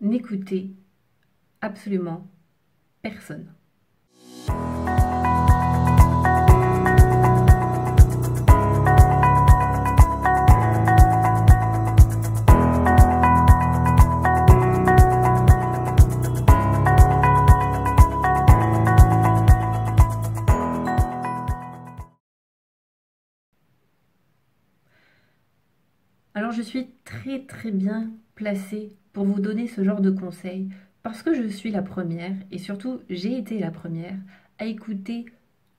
n'écoutez absolument personne. Alors je suis très bien placée pour vous donner ce genre de conseils parce que je suis la première et surtout j'ai été la première à écouter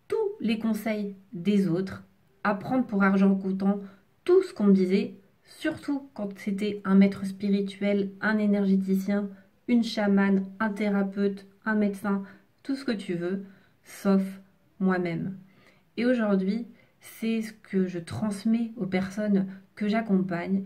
tous les conseils des autres, à prendre pour argent comptant tout ce qu'on me disait, surtout quand c'était un maître spirituel, un énergéticien, une chamane, un thérapeute, un médecin, tout ce que tu veux, sauf moi-même. Et aujourd'hui, c'est ce que je transmets aux personnes que j'accompagne.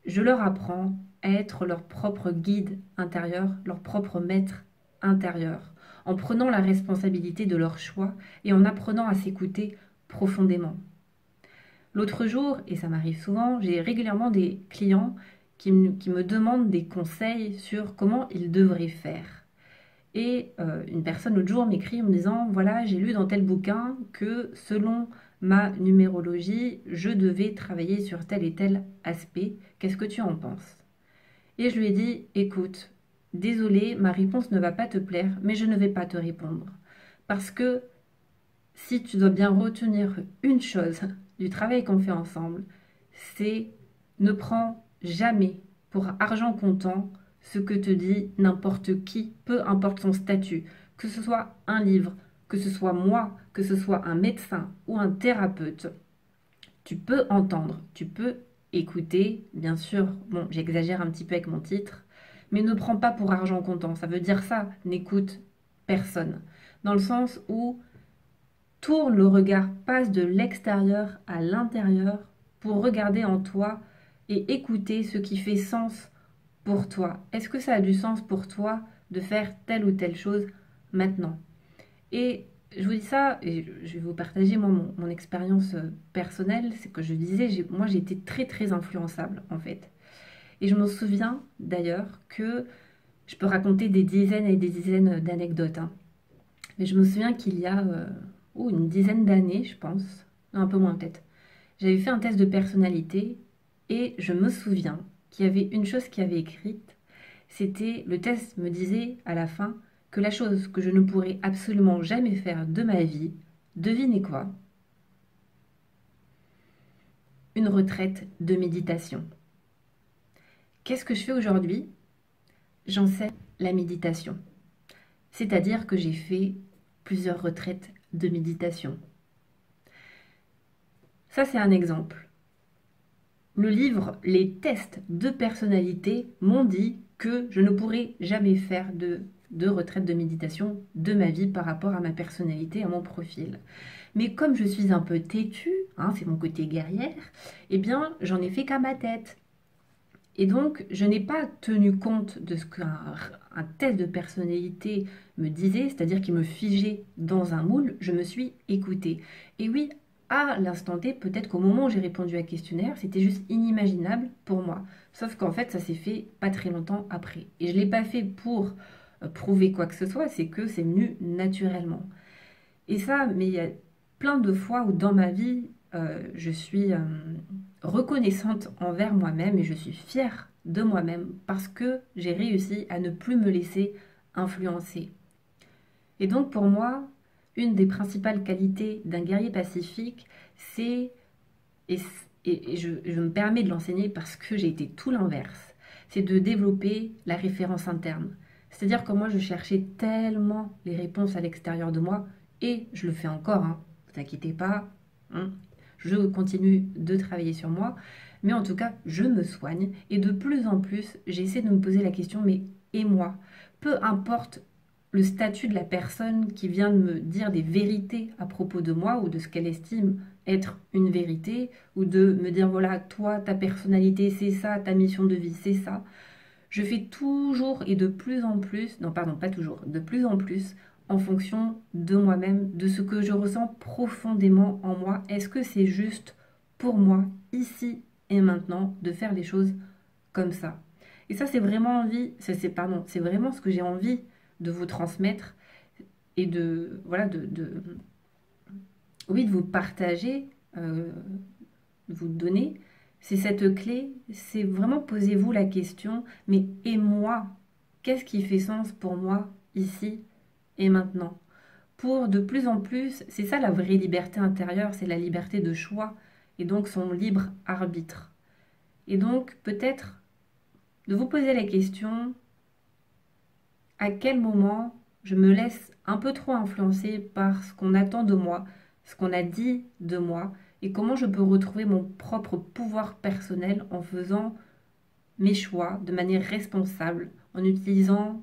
Je leur apprends à être leur propre guide intérieur, leur propre maître intérieur, en prenant la responsabilité de leurs choix et en apprenant à s'écouter profondément. L'autre jour, et ça m'arrive souvent, j'ai régulièrement des clients qui me demandent des conseils sur comment ils devraient faire. Et une personne l'autre jour m'écrit en me disant, voilà, j'ai lu dans tel bouquin que selon ma numérologie, je devais travailler sur tel et tel aspect. Qu'est-ce que tu en penses? Et je lui ai dit, écoute, désolée, ma réponse ne va pas te plaire, mais je ne vais pas te répondre. Parce que si tu dois bien retenir une chose du travail qu'on fait ensemble, c'est ne prends jamais pour argent comptant ce que te dit n'importe qui, peu importe son statut, que ce soit un livre, que ce soit moi, que ce soit un médecin ou un thérapeute. Tu peux entendre, tu peux écouter, bien sûr, bon, j'exagère un petit peu avec mon titre, mais ne prends pas pour argent comptant. Ça veut dire ça, n'écoute personne. Dans le sens où tourne le regard, passe de l'extérieur à l'intérieur pour regarder en toi et écouter ce qui fait sens pour toi. Est-ce que ça a du sens pour toi de faire telle ou telle chose maintenant? Et je vous dis ça, et je vais vous partager moi, mon expérience personnelle, c'est que je disais, moi j'ai été très influençable en fait. Et je me souviens d'ailleurs que je peux raconter des dizaines et des dizaines d'anecdotes, hein. Mais je me souviens qu'il y a une dizaine d'années, je pense, non, un peu moins peut-être, j'avais fait un test de personnalité et je me souviens qu'il y avait une chose qui avait écrite, c'était, le test me disait à la fin que la chose que je ne pourrais absolument jamais faire de ma vie, devinez quoi? Une retraite de méditation. Qu'est-ce que je fais aujourd'hui? J'enseigne la méditation. C'est-à-dire que j'ai fait plusieurs retraites de méditation. Ça, c'est un exemple. Le livre Les tests de personnalité m'ont dit que je ne pourrais jamais faire de retraite de méditation de ma vie par rapport à ma personnalité, à mon profil. Mais comme je suis un peu têtue, hein, c'est mon côté guerrière, eh bien j'en ai fait qu'à ma tête. Et donc je n'ai pas tenu compte de ce qu'un test de personnalité me disait, c'est-à-dire qu'il me figeait dans un moule, je me suis écoutée. Et oui, à l'instant T, peut-être qu'au moment où j'ai répondu à questionnaire, c'était juste inimaginable pour moi. Sauf qu'en fait, ça s'est fait pas très longtemps après. Et je ne l'ai pas fait pour prouver quoi que ce soit, c'est que c'est venu naturellement. Et ça, mais il y a plein de fois où dans ma vie, je suis reconnaissante envers moi-même et je suis fière de moi-même parce que j'ai réussi à ne plus me laisser influencer. Et donc pour moi, une des principales qualités d'un guerrier pacifique, c'est, et, je me permets de l'enseigner parce que j'ai été tout l'inverse, c'est de développer la référence interne. C'est-à-dire que moi, je cherchais tellement les réponses à l'extérieur de moi, et je le fais encore, hein, ne vous inquiétez pas, hein, je continue de travailler sur moi, mais en tout cas, je me soigne, et de plus en plus, j'essaie de me poser la question, mais et moi? Peu importe le statut de la personne qui vient de me dire des vérités à propos de moi ou de ce qu'elle estime être une vérité, ou de me dire voilà, toi, ta personnalité, c'est ça, ta mission de vie, c'est ça. Je fais toujours et de plus en plus, non pardon, pas toujours, de plus en plus en fonction de moi-même, de ce que je ressens profondément en moi. Est-ce que c'est juste pour moi, ici et maintenant, de faire les choses comme ça? Et ça, c'est vraiment pardon, c'est vraiment ce que j'ai envie de vous transmettre et de, voilà, oui, de vous partager, de vous donner. C'est cette clé, c'est vraiment posez-vous la question, mais et moi, qu'est-ce qui fait sens pour moi ici et maintenant? Pour de plus en plus, c'est ça la vraie liberté intérieure, c'est la liberté de choix et donc son libre arbitre. Et donc peut-être de vous poser la question, à quel moment je me laisse un peu trop influencer par ce qu'on attend de moi, ce qu'on a dit de moi, et comment je peux retrouver mon propre pouvoir personnel en faisant mes choix de manière responsable, en utilisant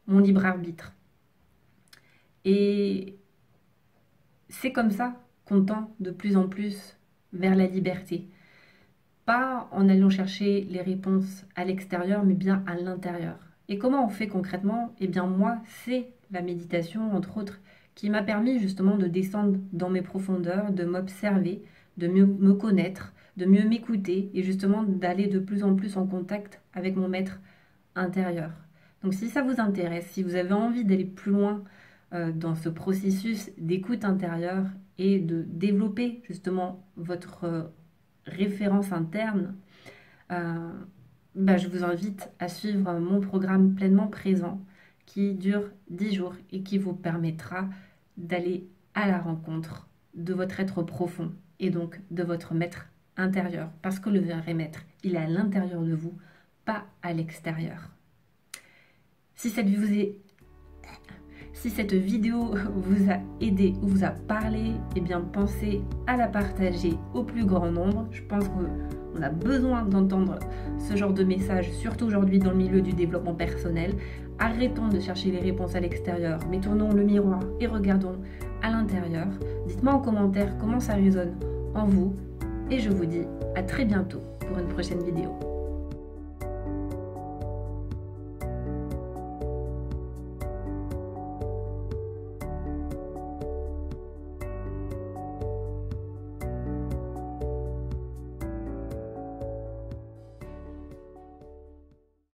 mon libre arbitre. Et c'est comme ça qu'on tend de plus en plus vers la liberté. Pas en allant chercher les réponses à l'extérieur, mais bien à l'intérieur. Et comment on fait concrètement? Eh bien moi, c'est la méditation, entre autres, qui m'a permis justement de descendre dans mes profondeurs, de m'observer, de mieux me connaître, de mieux m'écouter et justement d'aller de plus en plus en contact avec mon maître intérieur. Donc si ça vous intéresse, si vous avez envie d'aller plus loin dans ce processus d'écoute intérieure et de développer justement votre référence interne, je vous invite à suivre mon programme pleinement présent qui dure 10 jours et qui vous permettra d'aller à la rencontre de votre être profond et donc de votre maître intérieur. Parce que le vrai maître, il est à l'intérieur de vous, pas à l'extérieur. Si cette vidéo vous a aidé ou vous a parlé, eh bien pensez à la partager au plus grand nombre. Je pense qu'on a besoin d'entendre ce genre de message, surtout aujourd'hui dans le milieu du développement personnel. Arrêtons de chercher les réponses à l'extérieur, mais tournons le miroir et regardons à l'intérieur. Dites-moi en commentaire comment ça résonne en vous et je vous dis à très bientôt pour une prochaine vidéo.